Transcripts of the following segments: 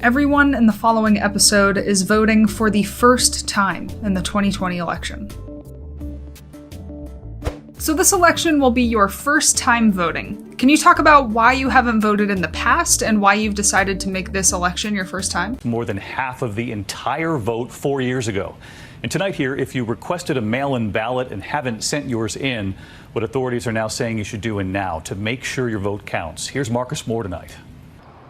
Everyone in the following episode is voting for the first time in the 2020 election. So this election will be your first time voting. Can you talk about why you haven't voted in the past and why you've decided to make this election your first time? More than half of the entire vote 4 years ago. And tonight here, if you requested a mail-in ballot and haven't sent yours in, what authorities are now saying you should do and now to make sure your vote counts. Here's Marcus Moore tonight.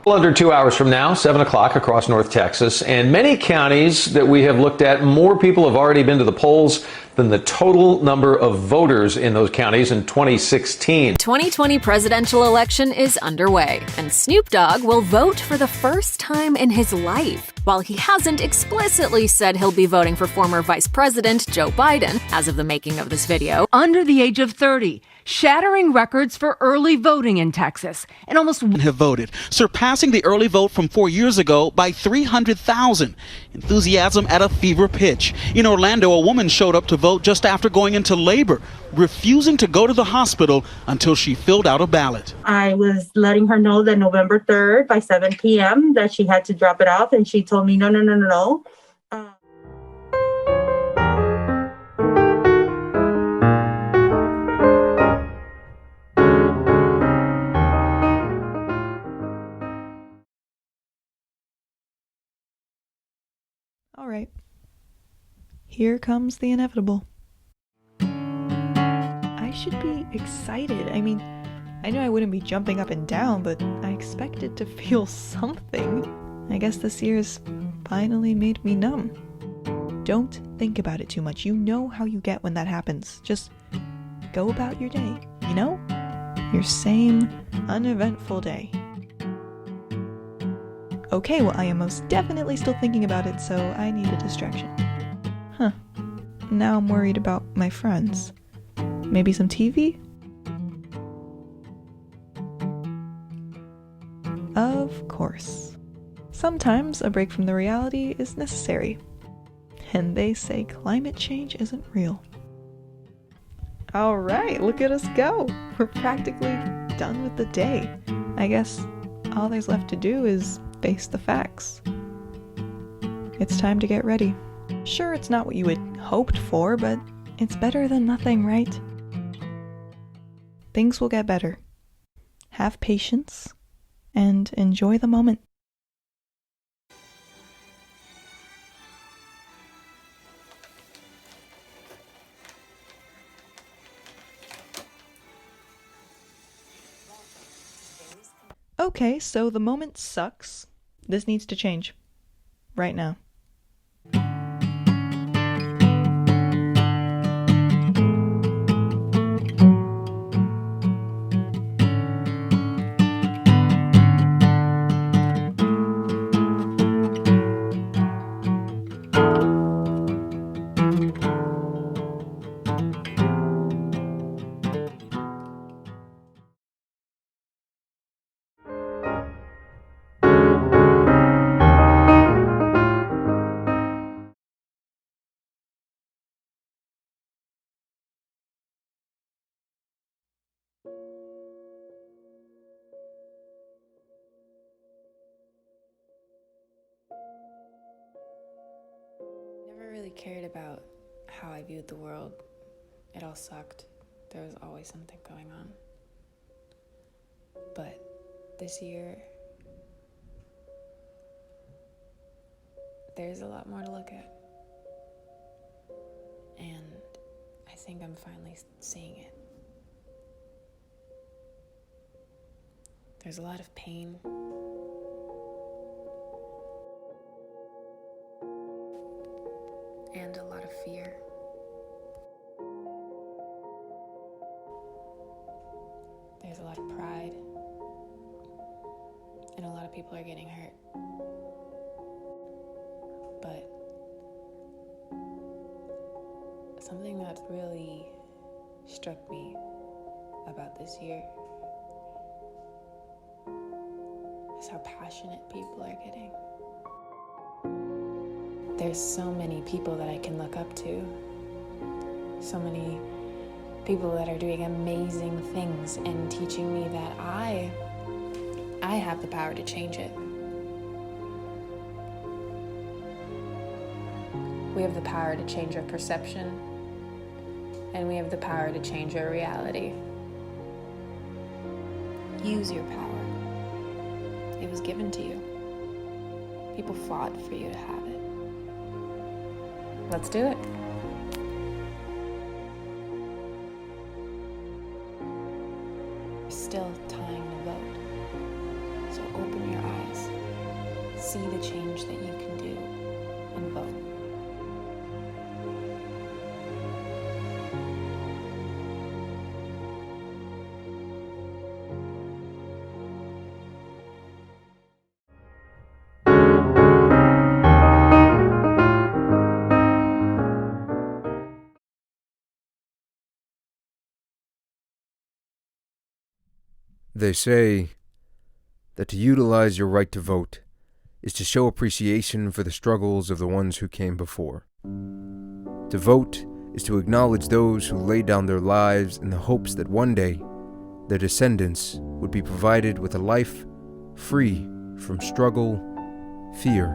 Well, under 2 hours from now, 7 o'clock across North Texas, and many counties that we have looked at, more people have already been to the polls than the total number of voters in those counties in 2016. 2020 presidential election is underway, and Snoop Dogg will vote for the first time in his life. While he hasn't explicitly said he'll be voting for former Vice President Joe Biden, as of the making of this video, under the age of 30, shattering records for early voting in Texas, and almost have voted, surpassing the early vote from 4 years ago by 300,000. Enthusiasm at a fever pitch. In Orlando, a woman showed up to vote just after going into labor, refusing to go to the hospital until she filled out a ballot. I was letting her know that November 3rd by 7 p.m. that she had to drop it off, and she told me, no. All right. Here comes the inevitable. I should be excited. I mean, I knew I wouldn't be jumping up and down, but I expected to feel something. I guess this year's finally made me numb. Don't think about it too much. You know how you get when that happens. Just go about your day, you know? Your same uneventful day. Okay, well, I am most definitely still thinking about it, so I need a distraction. Now I'm worried about my friends. Maybe some TV? Of course. Sometimes a break from the reality is necessary. And they say climate change isn't real. Alright, look at us go! We're practically done with the day. I guess all there's left to do is face the facts. It's time to get ready. Sure, it's not what you had hoped for, but it's better than nothing, right? Things will get better. Have patience and enjoy the moment. Okay, so the moment sucks. This needs to change. Right now. Never really cared about how I viewed the world. It all sucked. There was always something going on. But this year, there's a lot more to look at. And I think I'm finally seeing it. There's a lot of pain. And a lot of fear. There's a lot of pride. And a lot of people are getting hurt. But something that really struck me about this year is how passionate people are getting. There's so many people that I can look up to. So many people that are doing amazing things and teaching me that I have the power to change it. We have the power to change our perception, and we have the power to change our reality. Use your power. It was given to you. People fought for you to have it. Let's do it. There's still time to vote. So open your eyes, see the change that you can do, and vote. They say that to utilize your right to vote is to show appreciation for the struggles of the ones who came before. To vote is to acknowledge those who laid down their lives in the hopes that one day their descendants would be provided with a life free from struggle, fear,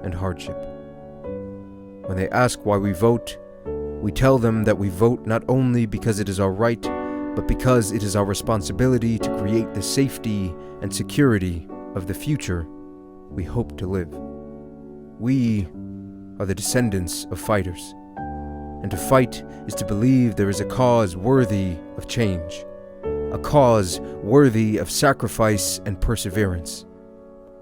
and hardship. When they ask why we vote, we tell them that we vote not only because it is our right, but because it is our responsibility to create the safety and security of the future we hope to live. We are the descendants of fighters, and to fight is to believe there is a cause worthy of change, a cause worthy of sacrifice and perseverance.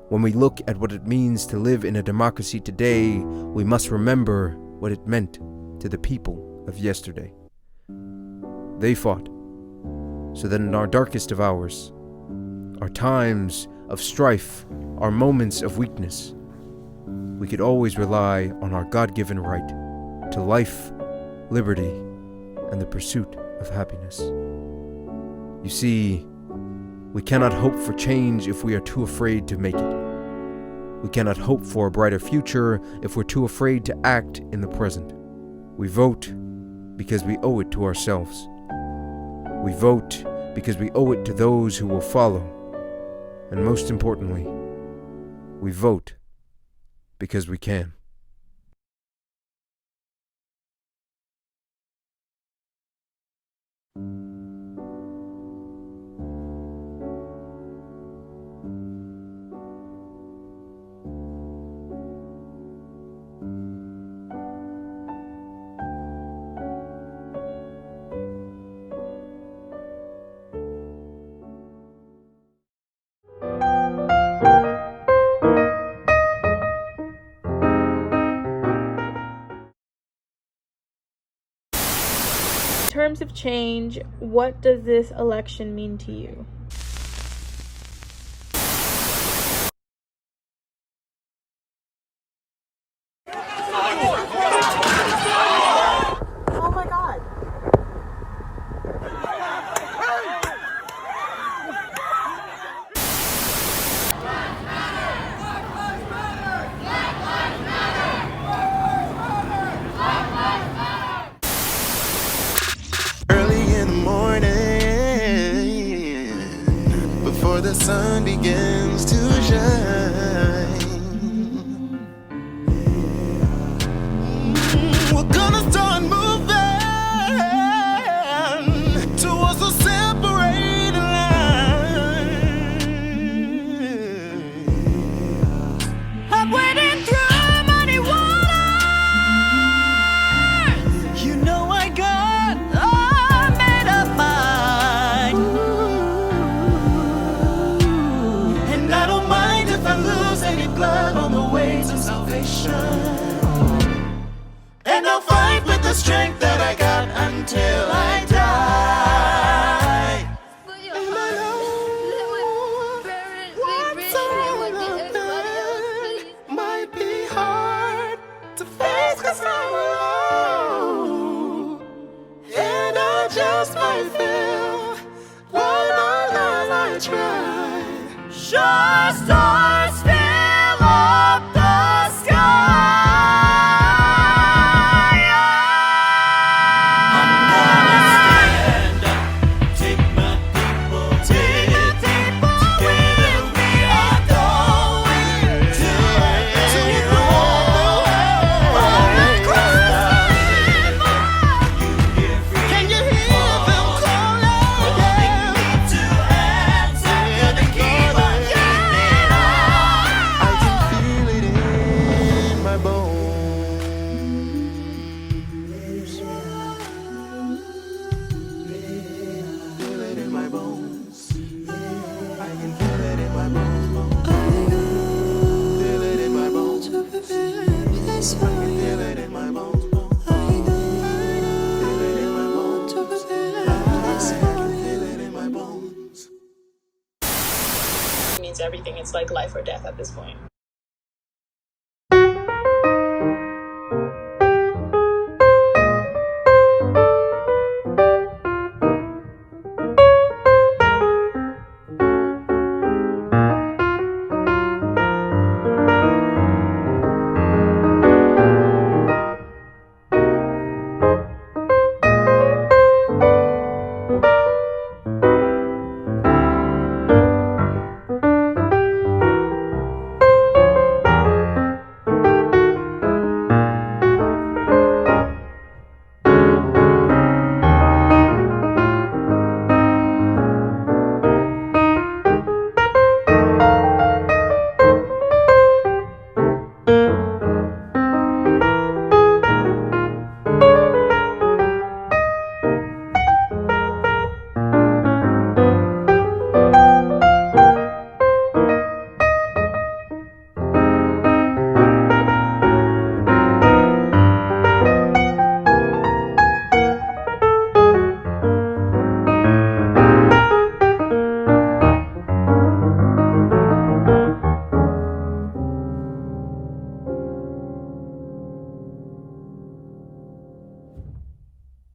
When we look at what it means to live in a democracy today, we must remember what it meant to the people of yesterday. They fought so that in our darkest of hours, our times of strife, our moments of weakness, we could always rely on our God-given right to life, liberty, and the pursuit of happiness. You see, we cannot hope for change if we are too afraid to make it. We cannot hope for a brighter future if we're too afraid to act in the present. We vote because we owe it to ourselves. We vote because we owe it to those who will follow. And most importantly, we vote because we can. In terms of change, what does this election mean to you? Oh my God. Early in the morning, before the sun begins to shine, we're gonna start moving towards the separating line. I'm wading through muddy waters. You know I got made up mind, and I don't mind if I lose any blood on the way to salvation. And I'll fight with the strength that I got until I die. And I know what's all of that might be hard to face 'cause I'm alone. And I just might fail, but all I try. Sure stars fill up the sky. I'm gonna stand up, take my people with me. Together we are going to the everything. It's like life or death at this point.